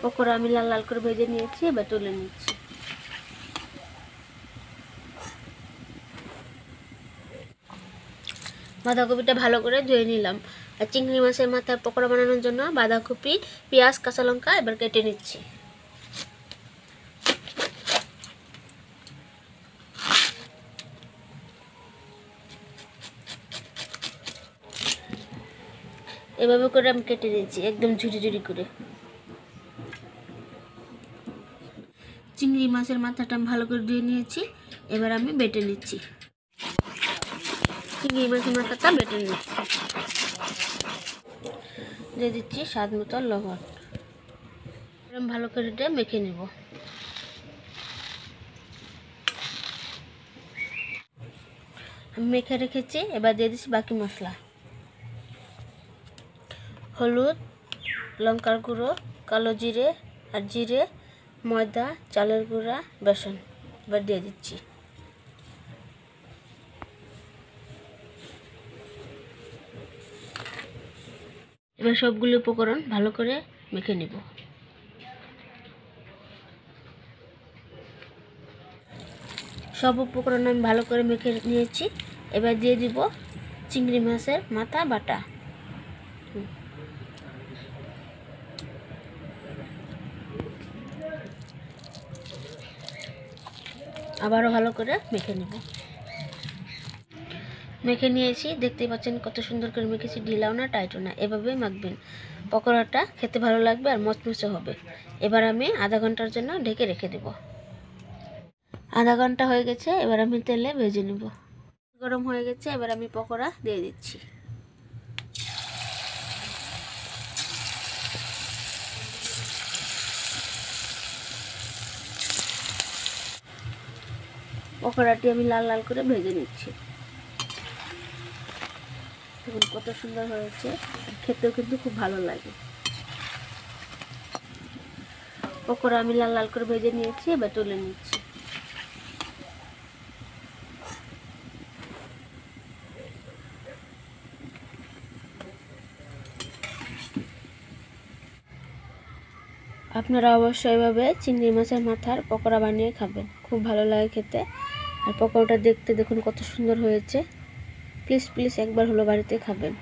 পকোড়া আমি লাল লাল করে ভেজে নিয়েছি, এবার তুলে নিচ্ছি। বাঁধাকপিটা ভালো করে ধুয়ে নিলাম। আর চিংড়ি মাছের মাথার পকোড়া বানানোর জন্য বাঁধাকপি, পেঁয়াজ, কাঁচা লঙ্কা এবার কেটে নিচ্ছি। এভাবে করে আমি কেটে নিচ্ছি, একদম ঝুড়ি ঝুড়ি করে। চিংড়ি মাছের মাথাটা আমি ভালো করে ধুয়ে নিয়েছি, এবার আমি বেটে নিচ্ছি। চিংড়ি মাছের মাথাটা বেটে নিচ্ছি। দিয়ে দিচ্ছি স্বাদ মতো লবণ। আমি ভালো করে এটা মেখে নেব। আমি মেখে রেখেছি, এবার দিয়ে দিচ্ছি বাকি মশলা। হলুদ, লঙ্কার গুঁড়ো, কালো জিরে আর জিরে, ময়দা, চালের গুঁড়া, বেসন এবার দিয়ে দিচ্ছি। এবার সবগুলো উপকরণ ভালো করে মেখে নেব। সব উপকরণ আমি ভালো করে মেখে নিয়েছি, এবার দিয়ে দিব চিংড়ি মাছের মাথা বাটা। আবারও ভালো করে মেখে নেব। মেখে নিয়েছি, দেখতেই পাচ্ছেন কত সুন্দর করে মেখেছি, ঢিলাও না টাইটও না। এভাবেই মাখবেন, পকোড়াটা খেতে ভালো লাগবে আর মচমচে হবে। এবার আমি আধা ঘন্টার জন্য ঢেকে রেখে দেব। আধা ঘন্টা হয়ে গেছে, এবার আমি তেলে ভেজে নেব। গরম হয়ে গেছে, এবার আমি পকোড়া দিয়ে দিচ্ছি। পকোড়াটি আমি লাল লাল করে ভেজে নিচ্ছি। দেখুন কত সুন্দর হয়েছে, খেতেও কিন্তু খুব ভালো লাগে। পকোড়া আমি লাল লাল করে ভেজে নিয়েছি, এবার তুলে নিচ্ছি। আপনারা অবশ্যই এভাবে চিংড়ি মাছের মাথার পকোড়া বানিয়ে খাবেন, খুব ভালো লাগে খেতে। আর পকোড়াটা দেখতে দেখুন কত সুন্দর হয়েছে। প্লিজ একবার হলো বাড়িতে খাবেন।